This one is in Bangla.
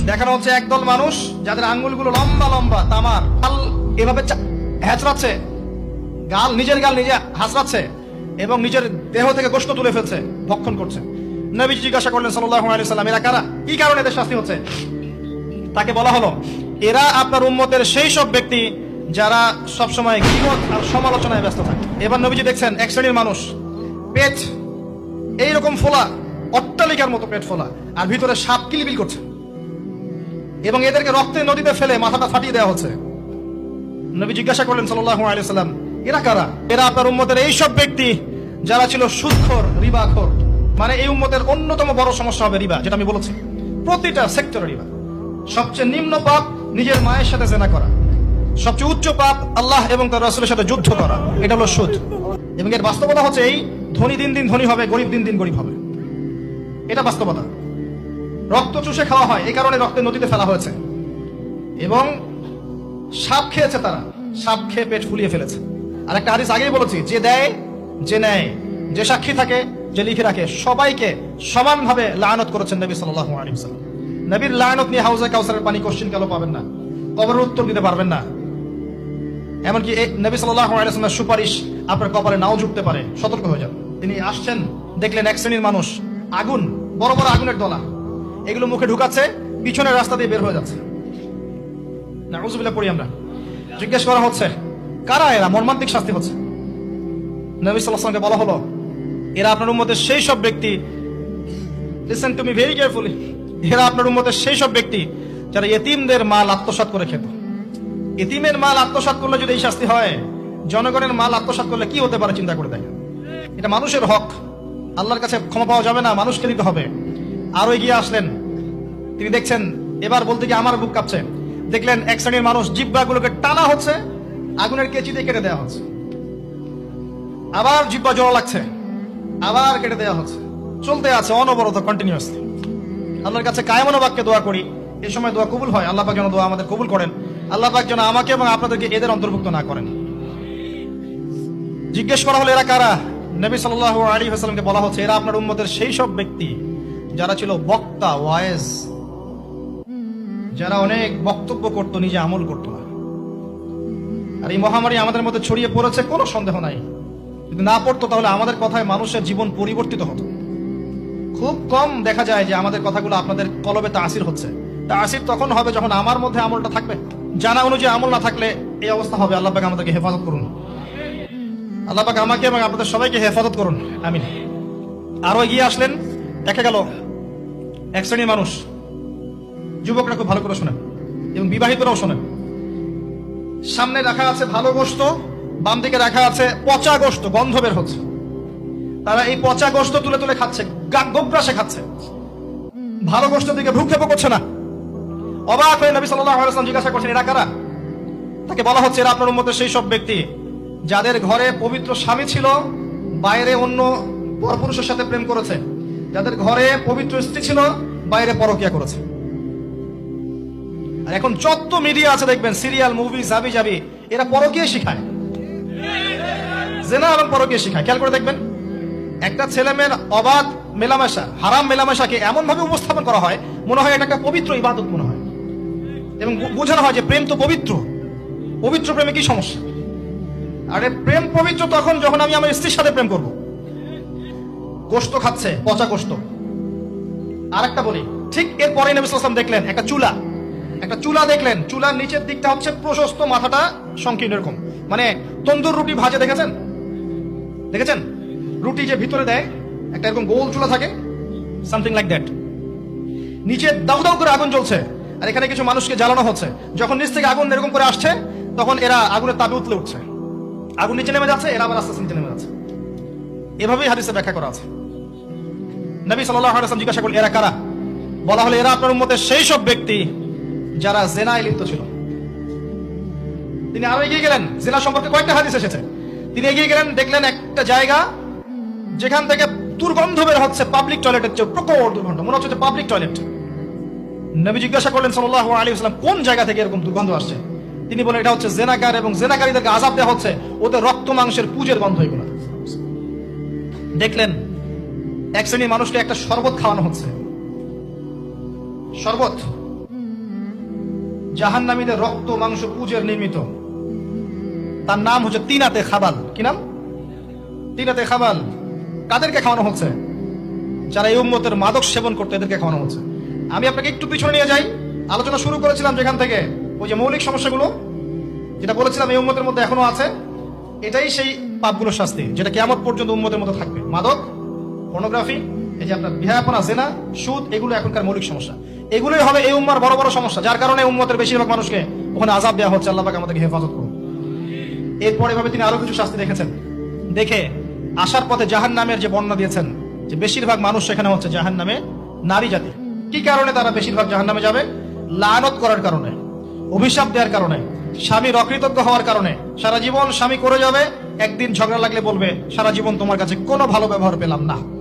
দেখানো হচ্ছে একদল মানুষ যাদের আঙ্গুলগুলো লম্বা লম্বা তামার গাল এভাবে হ্যাচড়াচ্ছে, নিজের গাল নিজে হাসড়াচ্ছে এবং নিজের দেহ থেকে গোশত তুলে ফেলছে, ভক্ষণ করছে। নবীজি জিজ্ঞাসা করলেন সাল্লাল্লাহু আলাইহি ওয়াসাল্লাম, এরা কারা? কি কারণে এদের শাস্তি হচ্ছে? তাকে বলা হলো, এরা আপনার উম্মতের সেই সব ব্যক্তি যারা সবসময় গীবত আর সমালোচনায় ব্যস্ত থাকে। এবার নবীজি দেখছেন এক শ্রেণীর মানুষ, পেট এইরকম ফোলা, অট্টালিকার মতো পেট ফোলা, আর ভিতরে সাপ কিলবিল করছে এবং এদেরকে রক্তের নদীতে ফেলে মাথাটা ফাটিয়ে দেওয়া হচ্ছে। নবী জিজ্ঞাসা করলেন সাল্লাল্লাহু আলাইহি ওয়াসাল্লাম, এরা কারা? এরা আপনার উম্মতের এই সব ব্যক্তি যারা ছিল সুদখোর, রিবাখোর। মানে এই উম্মতের অন্যতম বড় সমস্যা হবে রিবা, যেটা আমি বলেছি, প্রতিটা সেক্টরে রিবা। সবচেয়ে নিম্ন পাপ নিজের মায়ের সাথে জেনা করা, সবচেয়ে উচ্চ পাপ আল্লাহ এবং তার রাসূলের সাথে যুদ্ধ করা, এটা হলো সুদ। এবং এর বাস্তবতা হচ্ছে এই, ধনী দিন দিন ধনী হবে, গরিব দিন দিন গরিব হবে, এটা বাস্তবতা। রক্ত চুষে খাওয়া হয়, এই কারণে রক্তের নদীতে ফেলা হয়েছে। এবং সাপ খেয়েছে তারা, সাপ খেয়ে পেট ফুলিয়ে ফেলেছে। আর একটা হাদিস আগেই বলেছি, যে দেয়, যে নেয়, যে সাক্ষী থাকে, যে লিখে রাখে, সবাইকে সমানভাবে লানত করেছেন নবী সাল্লাল্লাহু আলাইহি ওয়াসাল্লাম। নবীর লানত নিয়ে হাউজে কাউসারের পানি কোশ্চিন কালো পাবেন না, কবরের উত্তর দিতে পারবেন না। এমনকি নবী সাল্লাল্লাহু আলাইহি ওয়াসাল্লামের সুপারিশ আপনার কপালে নাও জুটতে পারে, সতর্ক হয়ে যান। তিনি আসছেন, দেখলেন এক শ্রেণীর মানুষ আগুন, বড় বড় আগুনের দলা, এগুলো মুখে ঢুকাচ্ছে, পিছনের রাস্তা দিয়ে বের হয়ে যাচ্ছে। নাউযুবিল্লাহ পড়ি আমরা। জিজ্ঞেস করা হচ্ছে, কারা এরা? মর্মান্তিক শাস্তি হচ্ছে। নবী সাল্লাল্লাহু আলাইহি ওয়াসাল্লামকে বলা হলো, এরা আপনার উম্মতের সেই সব ব্যক্তি, listen to me very carefully, এরা আপনার উম্মতের সেই সব ব্যক্তি যারা ইতিমদের মাল আত্মসাৎ করে খেত। ইতিমের মাল আত্মসাৎ করলে যদি এই শাস্তি হয়, জনগণের মাল আত্মসাৎ করলে কি হতে পারে চিন্তা করে দেখেন। এটা মানুষের হক, আল্লাহর কাছে ক্ষমা পাওয়া যাবে না, মানুষকে দিতে হবে। আরো এগিয়ে আসলেন, তিনি দেখছেন, এবার বলতে গিয়ে আমার বুক কাঁপছে। দেখলেন এক শ্রেণীর মানুষ জিহ্বাগুলোকে টানা হচ্ছে, আগুনের কেচি দিয়ে কেটে দেওয়া হচ্ছে, আবার জিহ্বা জোড়া লাগছে, আবার কেটে দেওয়া হচ্ছে, চলতে আছে অনবরত, কন্টিনিউয়াসলি। আল্লাহর কাছে কায়মনো বাক্যে দোয়া করি, এই সময় দোয়া কবুল হয়। আল্লাহ পাক যেন দোয়া আমাদের কবুল করেন, আল্লাহ পাক যেন আমাকে এবং আপনাদেরকে এদের অন্তর্ভুক্ত না করেন। জিজ্ঞেস করা হলো, এরা কারা? নবী সাল্লাল্লাহু আলাইহি ওয়াসাল্লামকে বলা হচ্ছে, এরা আপনার উম্মতের সেই সব ব্যক্তি যারা ছিল বক্তা, ওয়াইজ, যারা অনেক বক্তব্য করত, নিজে আমল করত না। আর এই মহামারী আমাদের মধ্যে ছড়িয়ে পড়েছে, কোনো সন্দেহ নাই। যদি না পড়তো তাহলে আমাদের কথায় মানুষের জীবন পরিবর্তিত হতো। খুব কম দেখা যায় যে আমাদের কথাগুলো আপনাদের কলবে তাসির হচ্ছে। তাসির তখন হবে যখন আমার মধ্যে আমলটা থাকবে। জানা অনুযায়ী আমল না থাকলে এই অবস্থা হবে। আল্লাহ পাক আমাদেরকে হেফাজত করুন, আল্লাহ পাক আমাকে এবং আপনাদের সবাইকে হেফাজত করুন, আমিন। আরো এগিয়ে আসলেন, দেখা গেল এক শ্রেণীর মানুষ, যুবকরা খুব ভালো করে শোনেন এবং বিবাহিতরাও শোনেন, সামনে রাখা আছে ভালো গোশত, বাম দিকে রাখা আছে পচা গোশত, গন্ধ বের হচ্ছে। তারা এই পচা গোশত তুলে তুলে খাচ্ছে, গোগ্রাসে খাচ্ছে, ভালো গোশত দিকে ভ্রুক্ষেপ করছে না। অবাক হয়ে নবী সাল্লাল্লাহু আলাইহি ওয়াসাল্লাম জিজ্ঞাসা করছেন, এরা কারা? তাকে বলা হচ্ছে, এরা আপনার উম্মতের সেই সব ব্যক্তি যাদের ঘরে পবিত্র স্বামী ছিল, বাইরে অন্য পরপুরুষের সাথে প্রেম করেছে, যাদের ঘরে পবিত্র স্ত্রী ছিল, বাইরে পরকিয়া করেছে। আর এখন যত মিডিয়া আছে দেখবেন, সিরিয়াল, মুভি, জাবি জাবি, এরা পরকিয়া শিখায়, জেনা এবং পরকিয়া শিখায়। খেয়াল করে দেখবেন, একটা ছেলে মেয়ের অবাধ মেলামেশা, হারাম মেলামেশাকে এমন ভাবে উপস্থাপন করা হয়, মনে হয় এটা একটা পবিত্র ইবাদত মনে হয়, এবং বোঝানো হয় যে প্রেম তো পবিত্র। পবিত্র প্রেমে কি সমস্যা? আরে প্রেম পবিত্র তখন যখন আমি আমার স্ত্রীর সাথে প্রেম করব। গোশত খাচ্ছে, পচা গোশত। আরেকটা বলি, ঠিক এরপরে নবী সাল্লাল্লাহু আলাইহি ওয়াসাল্লাম দেখলেন একটা চুলা দেখলেন, চুলার নিচের দিকটা হচ্ছে প্রশস্ত, মাথাটা সংকীর্ণ, এরকম মানে তন্দুর রুটি ভাজে, দেখেছেন রুটি যে ভিতরে দেয় একটা এরকম গোল চুলা থাকে, সামথিং লাইক দ্যাট। নিচে দাউ দাউ করে আগুন জ্বলছে, আর এখানে কিছু মানুষকে জ্বালানো হচ্ছে। যখন নিচ থেকে আগুন এরকম করে আসছে, তখন এরা আগুনের তাপে উতলে উঠছে, আগুন নিচে নেমে যাচ্ছে, এরা আবার আস্তে আস্তে নিচে নেমে যাচ্ছে। এভাবেই হাদিসে ব্যাখ্যা করা আছে। নবী সাল্লাল্লাহু আলাইহি ওয়াসাল্লাম জিজ্ঞাসা করলেন, এরা কারা? বলা হলো, এরা আপনার উম্মতের সেই সব ব্যক্তি যারা জেনায় লিপ্ত ছিল। তিনি আরো এগিয়ে গেলেন, জেনা সম্পর্কে কয়েকটা হাদিস এসেছে। তিনি এগিয়ে গেলেন, দেখলেন একটা জায়গা যেখান থেকে দুর্গন্ধ বের হচ্ছে, পাবলিক টয়লেটের চেয়ে প্রকট দুর্গন্ধ, মনে হচ্ছে পাবলিক টয়লেট। নবী জিজ্ঞাসা করলেন সাল্লাল্লাহু আলাইহি ওয়াসাল্লাম, কোন জায়গা থেকে এরকম দুর্গন্ধ আসছে? তিনি বলেন, এটা হচ্ছে জেনাকার, এবং জেনাকারীদেরকে আযাব দেওয়া হচ্ছে, ওদের রক্ত মাংসের পুজের গন্ধ এগুলো। দেখলেন এক শ্রেণীর মানুষকে একটা শরবত খাওয়ানো হচ্ছে, শরবত জাহান্নামীদের রক্ত মাংস পুজের নির্মিত। তার নাম হচ্ছে তিনাতে খাবাল। কি নাম? তিনাতে খাবাল। কাদেরকে খাওয়ানো হচ্ছে? যারা এই উম্মতের মাদক সেবন করতে, এদেরকে খাওয়ানো হচ্ছে। আমি আপনাকে একটু পিছনে নিয়ে যাই। আলোচনা শুরু করেছিলাম যেখান থেকে, ওই যে মৌলিক সমস্যাগুলো যেটা বলেছিলাম এই উম্মতের মধ্যে এখনো আছে, এটাই সেই পাপগুলোর শাস্তি যেটা কিয়ামত পর্যন্ত উম্মতের মধ্যে থাকবে। মাদক, পর্নোগ্রাফি, এই যে আপনার বিহায়াপনা, জেনা, সুদ, এগুলো এখনকার মৌলিক সমস্যা। এগুলোই হবে এই উম্মার বড় বড় সমস্যা, যার কারণে উম্মতের বেশিরভাগ মানুষকে ওখানে আযাব দেওয়া হচ্ছে। আল্লাহ পাক আমাদেরকে হেফাজত করুন। এরপরে এভাবে তিনি আরো কিছু শাস্তি দেখেছেন। দেখে আসার পথে জাহান্নামের যে বর্ণনা দিয়েছেন, যে বেশিরভাগ মানুষ সেখানে হচ্ছে জাহান্নামে নারী জাতি। কি কারণে তারা বেশিরভাগ জাহান্নামে যাবে? লানত করার কারণে, অভিশাপ দেওয়ার কারণে, স্বামীর অকৃতজ্ঞ হওয়ার কারণে। সারা জীবন স্বামী করে যাবে, একদিন ঝগড়া লাগলে বলবে সারা জীবন তোমার কাছে কোনো ভালো ব্যবহার পেলাম না।